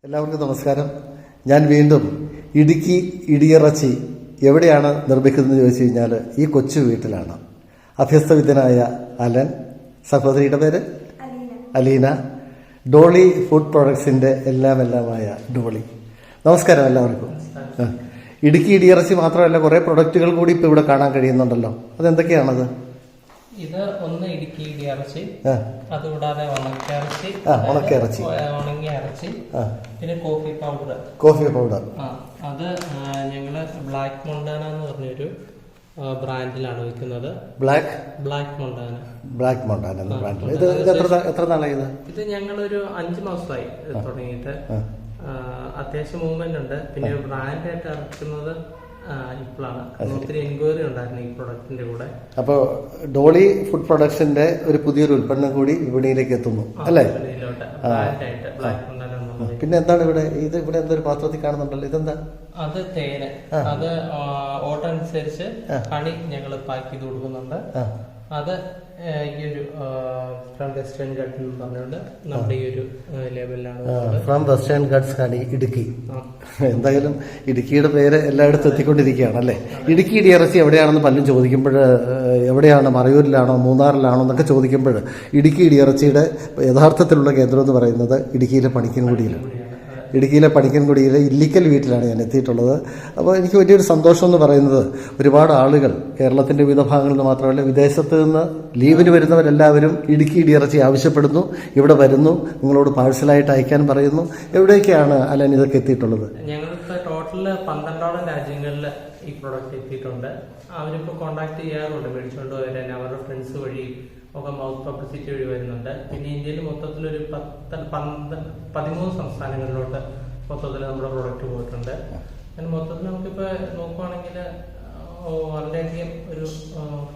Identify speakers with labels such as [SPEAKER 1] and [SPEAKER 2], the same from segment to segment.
[SPEAKER 1] എല്ലാവർക്കും നമസ്കാരം. ഞാൻ വീണ്ടും ഇടുക്കി ഇടിയിറച്ചി എവിടെയാണ് നിർമ്മിക്കുന്നതെന്ന് ചോദിച്ചു കഴിഞ്ഞാൽ ഈ കൊച്ചു വീട്ടിലാണ്. അഭ്യസ്തവിദ്യനായ അലൻ, സഹോദരിയുടെ പേര് അലീന, ഡോളി ഫുഡ് പ്രൊഡക്ട്സിൻ്റെ എല്ലാമായ ഡോളി. നമസ്കാരം എല്ലാവർക്കും. ഇടുക്കി ഇടിയിറച്ചി മാത്രമല്ല, കുറേ പ്രൊഡക്റ്റുകൾ കൂടി ഇപ്പോൾ ഇവിടെ കാണാൻ കഴിയുന്നുണ്ടല്ലോ. അതെന്തൊക്കെയാണത്?
[SPEAKER 2] ഇത് ഒന്ന് ഇടുക്കി ഇടിയിറച്ചി, അതുകൂടാതെ ഉണക്കിറച്ചി, ഉണങ്ങിയ ഇറച്ചി, പിന്നെ കോഫി പൗഡർ. അത് ഞങ്ങള് ബ്ലാക്ക് മൊണ്ടാന എന്ന് പറഞ്ഞൊരു ബ്രാൻഡിലാണ് വിൽക്കുന്നത്. ബ്ലാക്ക് മൊണ്ടാന എന്ന ബ്രാൻഡിൽ. ഇത് എത്ര നാളായി? ഇത് ഞങ്ങളൊരു 5 മാസമായി തുടങ്ങിയിട്ട്. അത്യാവശ്യം മൂവ്മെന്റ് ഉണ്ട്. പിന്നെ ബ്രാൻഡായിട്ട് ഇറക്കുന്നത് ഇപ്പോഴാണ്. ഒത്തിരി എൻക്വയറി ഉണ്ടായിരുന്നു ഈ പ്രൊഡക്റ്റിന്റെ കൂടെ. അപ്പോൾ
[SPEAKER 1] ഡോളി ഫുഡ് പ്രൊഡക്ഷന്റെ ഒരു പുതിയൊരു ഉൽപ്പന്നം കൂടി വിപണിയിലേക്ക് എത്തുന്നു അല്ലേ? പിന്നെ എന്താണ് ഇവിടെ എന്തൊരു പാത്രത്തിൽ കാണുന്നുണ്ടല്ലോ, ഇതെന്താ?
[SPEAKER 2] അത് തേന്. അത് ഓർഡർ അനുസരിച്ച് ഹണി ഞങ്ങൾ പാക്ക് ചെയ്ത് കൊടുക്കുന്നുണ്ട്. അത് ഈ ഒരു ഫ്രം വെസ്റ്റേൺ ഗഡ്സ് എന്ന് പറഞ്ഞുകൊണ്ട് നമ്മുടെ ഈ ഒരു ലേബലിലാണ്.
[SPEAKER 1] From Western Ghats honey Idukki. എന്തായാലും ഇടുക്കിയുടെ പേര് എല്ലായിടത്തും എത്തിക്കൊണ്ടിരിക്കുകയാണ് അല്ലേ? ഇടുക്കി ഇടിയിറച്ചി എവിടെയാണെന്ന് പലരും ചോദിക്കുമ്പോൾ, എവിടെയാണ്, മറയൂരിലാണോ മൂന്നാറിലാണോ എന്നൊക്കെ ചോദിക്കുമ്പോൾ, ഇടുക്കി ഇടിയിറച്ചിയുടെ യഥാർത്ഥത്തിലുള്ള കേന്ദ്രം എന്ന് പറയുന്നത് ഇടുക്കിയിലെ പണിക്കൻകുടിയിലെ ഇല്ലിക്കൽ വീട്ടിലാണ് ഞാൻ എത്തിയിട്ടുള്ളത്. അപ്പോൾ എനിക്ക് വലിയൊരു സന്തോഷം എന്ന് പറയുന്നത്, ഒരുപാട് ആളുകൾ കേരളത്തിൻ്റെ വിവിധ ഭാഗങ്ങളിൽ നിന്ന് മാത്രമല്ല വിദേശത്ത് നിന്ന് ലീവിന് വരുന്നവരെല്ലാവരും ഇടുക്കി ഇടിയിറച്ചി ആവശ്യപ്പെടുന്നു. ഇവിടെ വരുന്നു, നിങ്ങളോട് പാഴ്സലായിട്ട് അയക്കാൻ പറയുന്നു. എവിടേക്കാണ് അലൻ ഇതൊക്കെ എത്തിയിട്ടുള്ളത്?
[SPEAKER 2] ഞങ്ങളിപ്പോൾ ടോട്ടൽ 12 രാജ്യങ്ങളിൽ ഈ പ്രോഡക്റ്റ് എത്തിയിട്ടുണ്ട്. അവരിപ്പോൾ കോൺടാക്ട് ചെയ്യാറുണ്ട്, മേടിച്ചുകൊണ്ട് വരാൻ അവരുടെ ഫ്രണ്ട്സ് വഴി ഒക്കെ മൗത്ത് പബ്ലിസിറ്റി വഴി വരുന്നുണ്ട്. പിന്നെ ഇന്ത്യയിൽ മൊത്തത്തിലൊരു 13 സംസ്ഥാനങ്ങളിലോട്ട് മൊത്തത്തിൽ നമ്മുടെ പ്രോഡക്റ്റ് പോയിട്ടുണ്ട്. അങ്ങനെ മൊത്തത്തിൽ നമുക്കിപ്പോൾ നോക്കുവാണെങ്കിൽ വളരെയധികം ഒരു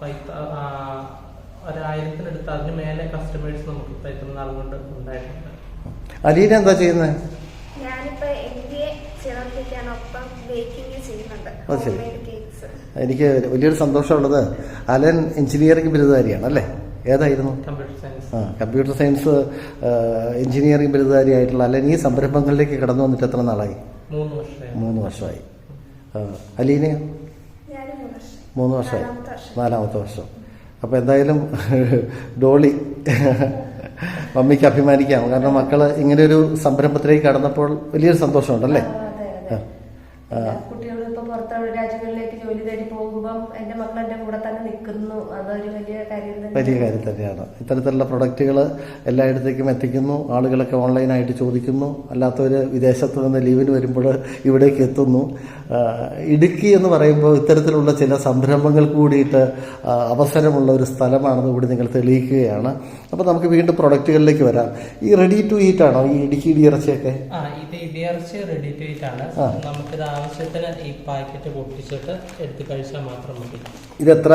[SPEAKER 2] 1000-ത്തിനടുത്ത് അതിന് മേലെ കസ്റ്റമേഴ്സ് നമുക്ക് ഇപ്പം എത്തുന്ന നാൾ കൊണ്ട് ഉണ്ടായിട്ടുണ്ട്.
[SPEAKER 1] അലീന എന്താ ചെയ്യുന്നത്? എനിക്ക് വലിയൊരു സന്തോഷമുള്ളത്, അലൻ എഞ്ചിനീയറിംഗ് ബിരുദധാരിയാണ് അല്ലേ? ഏതായിരുന്നു? കമ്പ്യൂട്ടർ സയൻസ് എഞ്ചിനീയറിംഗ് ബിരുദധാരിയായിട്ടുള്ള അലൻ ഈ സംരംഭങ്ങളിലേക്ക് കടന്നു വന്നിട്ട് എത്ര നാളായി? 3 വർഷമായി. അലീനയോ? 3 വർഷമായി, 4ാമത്തെ വർഷം. അപ്പോൾ എന്തായാലും ഡോളി മമ്മിക്ക് അഭിമാനിക്കാം. കാരണം മക്കള് ഇങ്ങനെ ഒരു സംരംഭത്തിലേക്ക് കടന്നപ്പോൾ വലിയൊരു സന്തോഷമുണ്ടല്ലേ?
[SPEAKER 3] കുട്ടികൾ ഇപ്പൊ പുറത്തെ രാജ്യങ്ങളിലേക്ക് ജോലി തേടി പോകുമ്പോൾ എന്റെ മക്കൾ എന്റെ കൂടെ തന്നെ നിൽക്കുന്നു. അതൊരു വലിയ കാര്യം
[SPEAKER 1] തന്നെയാണ്. ഇത്തരത്തിലുള്ള പ്രൊഡക്റ്റുകൾ എല്ലായിടത്തേക്കും എത്തിക്കുന്നു. ആളുകളൊക്കെ ഓൺലൈനായിട്ട് ചോദിക്കുന്നു. അല്ലാത്തവർ വിദേശത്ത് നിന്ന് ലീവിന് വരുമ്പോൾ ഇവിടേക്ക് എത്തുന്നു. ഇടുക്കി എന്ന് പറയുമ്പോൾ ഇത്തരത്തിലുള്ള ചില സംരംഭങ്ങൾ കൂടിയിട്ട് അവസരമുള്ള ഒരു സ്ഥലമാണെന്ന് കൂടി നിങ്ങൾ തെളിയിക്കുകയാണ്. അപ്പോൾ നമുക്ക് വീണ്ടും പ്രൊഡക്റ്റുകളിലേക്ക് വരാം. ഈ റെഡി ടു ഈറ്റ് ആണോ ഈ ഇടുക്കി ഇടിയിറച്ചിയൊക്കെ?
[SPEAKER 2] ഇത് ഇടിയിറച്ചി റെഡി ടു ഈറ്റ് ആണ്. നമുക്കിത് ആവശ്യത്തിന് ഈ പാക്കറ്റ് പൊട്ടിച്ചിട്ട് എടുത്ത് കഴിച്ചാൽ മാത്രം മതി.
[SPEAKER 1] ഇതെത്ര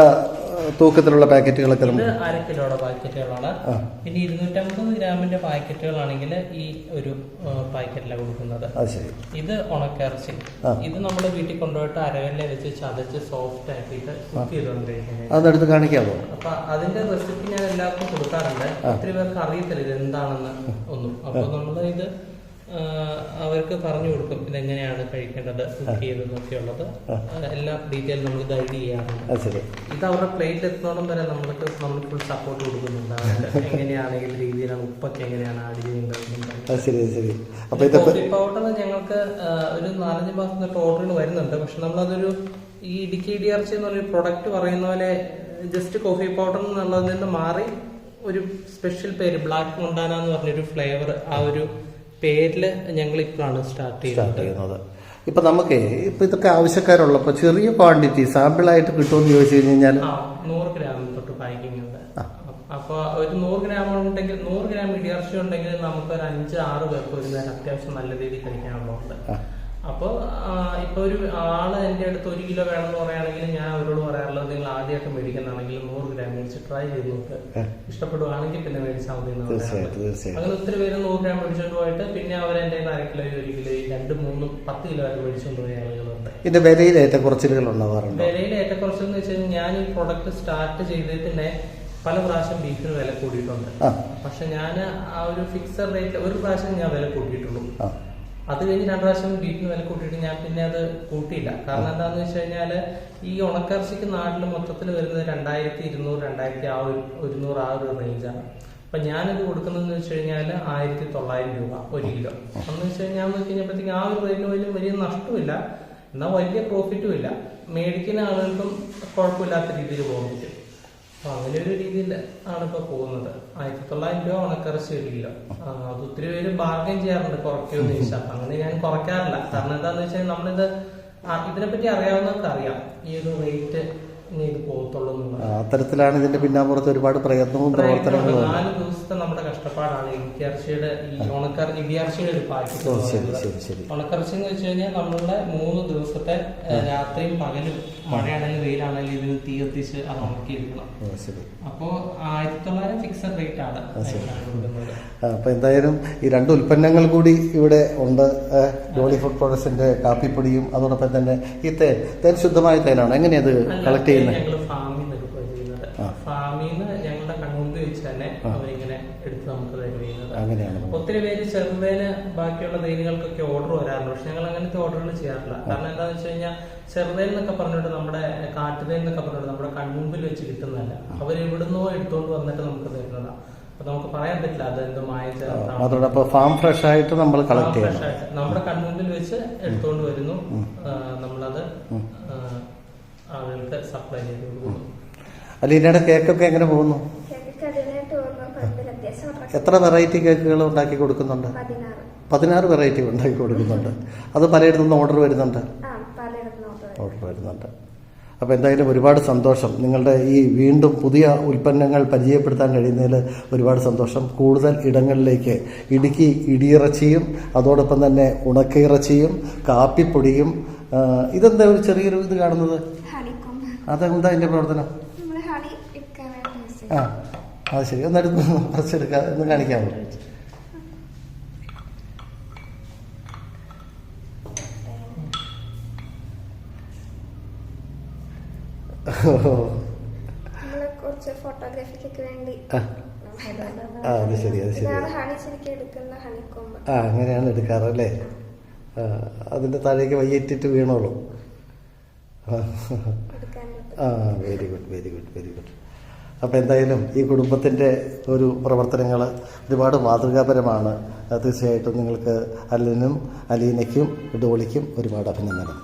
[SPEAKER 1] തൂക്കത്തിലുള്ള പാക്കറ്റുകളൊക്കെ?
[SPEAKER 2] 1/2 കിലോയുടെ പാക്കറ്റുകളാണ്. പിന്നെ 250 ഗ്രാമിന്റെ പാക്കറ്റുകളാണെങ്കിൽ ഈ ഒരു പാക്കറ്റിലാണ് കൊടുക്കുന്നത്. ഇത് ഉണക്കിറച്ചി. ഇത് നമ്മൾ വീട്ടിൽ കൊണ്ടുപോയിട്ട് അരകല്ലെ വെച്ച് ചതച്ച് സോഫ്റ്റ് ആക്കിയിട്ട് കുക്ക് ചെയ്തുകൊണ്ടിരിക്കുന്നത്.
[SPEAKER 1] അതെടുത്ത് കാണിക്കാമോ?
[SPEAKER 2] അപ്പൊ അതിന്റെ റെസിപ്പി ഞാൻ എല്ലാവർക്കും കൊടുക്കാറുണ്ട്. ഒത്തിരി പേർക്ക് അറിയത്തില്ല ഇത് എന്താണെന്ന് ഒന്നും. അപ്പൊ നമ്മൾ ഇത് അവർക്ക് പറഞ്ഞു കൊടുക്കും ഇതെങ്ങനെയാണ് കഴിക്കേണ്ടത്, കുക്ക് ചെയ്തെന്നൊക്കെയുള്ളത് എല്ലാ ഡീറ്റെയിൽ നമ്മൾ ഗൈഡ് ചെയ്യാറുണ്ട്. ഇത് അവരുടെ പ്ലേറ്റിൽ എത്തുന്നോളം വരെ നമ്മൾ ഫുൾ സപ്പോർട്ട് കൊടുക്കുന്നുണ്ട്. എങ്ങനെയാണെങ്കിൽ രീതിയിലാണ്, ഉപ്പൊക്കെ എങ്ങനെയാണ് ആഡ് ചെയ്യുന്നത്. കോഫി പൗഡർ ഞങ്ങൾക്ക് ഒരു 4-5 മാസം തൊട്ട് ഓർഡറിന് വരുന്നുണ്ട്. പക്ഷെ നമ്മളതൊരു ഈ ഇടുക്കി ഇടിയിറച്ചി എന്നൊരു പ്രൊഡക്റ്റ് പറയുന്ന പോലെ ജസ്റ്റ് കോഫി പൗഡർ എന്നുള്ളതിൽ നിന്ന് മാറി ഒരു സ്പെഷ്യൽ പേര് ബ്ലാക്ക് മൊണ്ടാന എന്ന് പറഞ്ഞൊരു ഫ്ലേവർ, ആ ഒരു പേരില് ഞങ്ങൾ ഇപ്പോഴാണ് സ്റ്റാർട്ട് ചെയ്യുന്നത്.
[SPEAKER 1] ഇപ്പൊ നമുക്ക് ഇതൊക്കെ ആവശ്യക്കാരുള്ളപ്പോ ചെറിയ ക്വാണ്ടിറ്റി സാമ്പിളായിട്ട് കിട്ടുമെന്ന് ചോദിച്ചു കഴിഞ്ഞാൽ
[SPEAKER 2] 100 ഗ്രാം തൊട്ട് പാക്കിംഗ് ഉണ്ട്. അപ്പൊ ഒരു 100 ഗ്രാം ഉണ്ടെങ്കിൽ, 100 ഗ്രാം ഇടിയിറച്ചി ഉണ്ടെങ്കിൽ നമുക്ക് ഒരു 5-6 പേർക്ക് ഒരു നേരം അത്യാവശ്യം നല്ല രീതിയിൽ കഴിക്കാനുള്ളതുണ്ട്. അപ്പോൾ ഇപ്പൊ ഒരു ആള് എന്റെ അടുത്ത് 1 കിലോ വേണമെന്ന് പറയുകയാണെങ്കിൽ ഞാൻ അവരോട് പറയാറുള്ളത്, നിങ്ങൾ ആദ്യമായിട്ട് മേടിക്കുന്നതാണെങ്കിൽ 100 ഗ്രാം മേടിച്ച് ട്രൈ ചെയ്ത് നോക്ക്, ഇഷ്ടപ്പെടുവാണെങ്കിൽ പിന്നെ മേടിച്ചാൽ മതി. അങ്ങനെ ഒത്തിരി പേര് 100 ഗ്രാം മേടിച്ചോണ്ട് പോയിട്ട് പിന്നെ അവരെന്റെ 1/2 കിലോ 1 കിലോ 2, 3, 10 കിലോ ആയിട്ട് മേടിച്ചോണ്ട് പോയ ആളുകളുണ്ട്.
[SPEAKER 1] ഇതിന്റെ വിലയിൽ ഏറ്റക്കുറച്ചിലുകൾ ഉണ്ടാവാറുണ്ട്.
[SPEAKER 2] വിലയിൽ ഏറ്റക്കുറച്ചിൽ എന്ന് വെച്ച് കഴിഞ്ഞാൽ ഞാൻ ഈ പ്രൊഡക്റ്റ് സ്റ്റാർട്ട് ചെയ്തതിന്റെ പല പ്രാവശ്യം ബീഫിന് വില കൂടിയിട്ടുണ്ട്. പക്ഷെ ഞാൻ ആ ഒരു ഫിക്സഡ് റേറ്റ് ഒരു പ്രാവശ്യം ഞാൻ വില കൂട്ടിയിട്ടുള്ളൂ. അത് കഴിഞ്ഞ് 2 പ്രാവശ്യം ബീഫിന് വില കൂട്ടിയിട്ട് ഞാൻ പിന്നെ അത് കൂട്ടിയില്ല. കാരണം എന്താണെന്ന് വെച്ച് കഴിഞ്ഞാല് ഈ ഉണക്കറച്ചിക്ക് നാട്ടിൽ മൊത്തത്തിൽ വരുന്നത് 2200, 2100 ആ ഒരു റേഞ്ചാണ്. അപ്പൊ ഞാനിത് കൊടുക്കുന്നതെന്ന് വെച്ച് കഴിഞ്ഞാൽ 1900 രൂപ 1 കിലോ. എന്ന് വെച്ച് കഴിഞ്ഞാൽ നോക്കി കഴിഞ്ഞപ്പോഴത്തേക്ക് ആ ഒരു റേറ്റിന് വലിയ നഷ്ടമില്ല, എന്നാൽ വലിയ പ്രോഫിറ്റും ഇല്ല. മേടിക്കുന്ന ആളുകൾക്കും കുഴപ്പമില്ലാത്ത രീതിയിൽ പോകാൻ പറ്റും. അപ്പൊ അങ്ങനെ ഒരു രീതിയിൽ ആണ് ഇപ്പൊ പോകുന്നത്. 1900 രൂപ ഉണക്കറച്ചി 1 കിലോ. അത് ഒത്തിരി പേര് ബാർഗൈൻ ചെയ്യാറുണ്ട് കുറയ്ക്കുമെന്ന് ചോദിച്ചാൽ. അങ്ങനെ ഞാൻ കുറയ്ക്കാറില്ല. കാരണം എന്താന്ന് വെച്ചാൽ നമ്മളിത് ഇതിനെപ്പറ്റി അറിയാവുന്നവർക്ക് അറിയാം ഈ ഒരു റേറ്റ് ഇത് പോകത്തുള്ളൂ എന്നുള്ളത്.
[SPEAKER 1] അത്തരത്തിലാണ് ഇതിന്റെ പിന്നാമ്പുറത്ത് ഒരുപാട് പ്രയത്നവും പ്രവർത്തനങ്ങളും.
[SPEAKER 2] 4 ദിവസത്തെ നമ്മുടെ കഷ്ടപ്പാടാണ് ഇടിയിറച്ചിയുടെ ഇടിയിറച്ചിയുടെ ഒരു പാക്കറ്റ്. ഉണക്കറച്ചി എന്ന് വെച്ച് കഴിഞ്ഞാൽ നമ്മളുടെ 3 ദിവസത്തെ രാത്രിയും പകലും മഴയാണെങ്കിലും വെയിലാണെങ്കിലും ഇതിന് തീ കത്തിച്ച് അത് ഉണക്കിയിരിക്കണം. അപ്പോ 1900 ഫിക്സഡ് റേറ്റ് ആണ്.
[SPEAKER 1] അപ്പൊ എന്തായാലും ഈ 2 ഉൽപ്പന്നങ്ങൾ കൂടി ഇവിടെ ഉണ്ട്. ജോളി ഫുഡ് പ്രോഡക്ട്സിന്റെ കാപ്പിപ്പൊടിയും അതോടൊപ്പം തന്നെ ഈ തേൻ ശുദ്ധമായ തേനാണ്. എങ്ങനെയത് കളക്ട് ചെയ്യുന്നത്?
[SPEAKER 2] ഞങ്ങൾ ഫാമിൽ നിന്ന് ചെയ്യുന്നത്. ഫാമിൽ നിന്ന് ഞങ്ങളുടെ കൺമുമ്പിൽ വെച്ച് തന്നെ അവരിങ്ങനെ എടുത്ത് നമുക്ക് തരുന്നത്. അങ്ങനെയാണ്. ഒത്തിരി പേര് ചെറുതേന് ബാക്കിയുള്ള തേനുകൾക്കൊക്കെ ഓർഡർ വരാറുണ്ട്. പക്ഷെ ഞങ്ങൾ അങ്ങനത്തെ ഓർഡറുകൾ ചെയ്യാറില്ല. കാരണം എന്താണെന്ന് വെച്ച് കഴിഞ്ഞാൽ ചെറുതേൻ എന്നൊക്കെ പറഞ്ഞിട്ട് നമ്മുടെ കാട്ടുതേൻ എന്നൊക്കെ പറഞ്ഞിട്ട് നമ്മുടെ കൺമുമ്പിൽ വെച്ച് കിട്ടുന്നതല്ല. അവർ എവിടുന്നോ എടുത്തോണ്ട് വന്നിട്ട് നമുക്ക് തരുന്നതാണ്. അപ്പൊ നമുക്ക് പറയാൻ പറ്റില്ല അത് എന്തോ മായ ചേർത്താണ്.
[SPEAKER 1] ഫാം ഫ്രഷ് ആയിട്ട് നമ്മൾ കളക്ട് ചെയ്യണം.
[SPEAKER 2] നമ്മുടെ കൺമുമ്പിൽ വെച്ച് എടുത്തോണ്ട് വരുന്നു, നമ്മളത് ആളുകൾക്ക് സപ്ലൈ ചെയ്ത് കൊടുക്കുന്നു.
[SPEAKER 1] അലീനയുടെ കേക്കൊക്കെ എങ്ങനെ പോകുന്നു? എത്ര വെറൈറ്റി കേക്കുകൾ ഉണ്ടാക്കി കൊടുക്കുന്നുണ്ട്? 16 വെറൈറ്റി ഉണ്ടാക്കി കൊടുക്കുന്നുണ്ട്. അത് പലയിടത്തുനിന്ന് ഓർഡർ വരുന്നുണ്ട്. അപ്പോൾ എന്തായാലും ഒരുപാട് സന്തോഷം. നിങ്ങളുടെ ഈ വീണ്ടും പുതിയ ഉൽപ്പന്നങ്ങൾ പരിചയപ്പെടുത്താൻ കഴിയുന്നതിൽ ഒരുപാട് സന്തോഷം. കൂടുതൽ ഇടങ്ങളിലേക്ക് ഇടുക്കി ഇടിയിറച്ചിയും അതോടൊപ്പം തന്നെ ഉണക്കയിറച്ചിയും കാപ്പിപ്പൊടിയും ഇതെന്താ ഒരു ചെറിയൊരു ഇത് കാണുന്നത്? അതെന്താ അതിന്റെ പ്രവർത്തനം? അത് ശരി. ഒന്നെടുത്ത് കുറച്ചെടുക്കാം, ഒന്ന് കാണിക്കാമോ?
[SPEAKER 3] ഫോട്ടോഗ്രാഫിക്കൊക്കെ വേണ്ടി.
[SPEAKER 1] അത് ശരി. അങ്ങനെയാണ് എടുക്കാറല്ലേ? അതിന്റെ താഴേക്ക് വയ്യേറ്റിട്ട് വീണോളൂ. Very good. അപ്പോൾ എന്തായാലും ഈ കുടുംബത്തിൻ്റെ ഒരു പ്രവർത്തനങ്ങൾ ഒരുപാട് മാതൃകാപരമാണ്. തീർച്ചയായിട്ടും നിങ്ങൾക്ക് അലീനയ്ക്കും ഡോളിക്കും ഒരുപാട് അഭിനന്ദനം.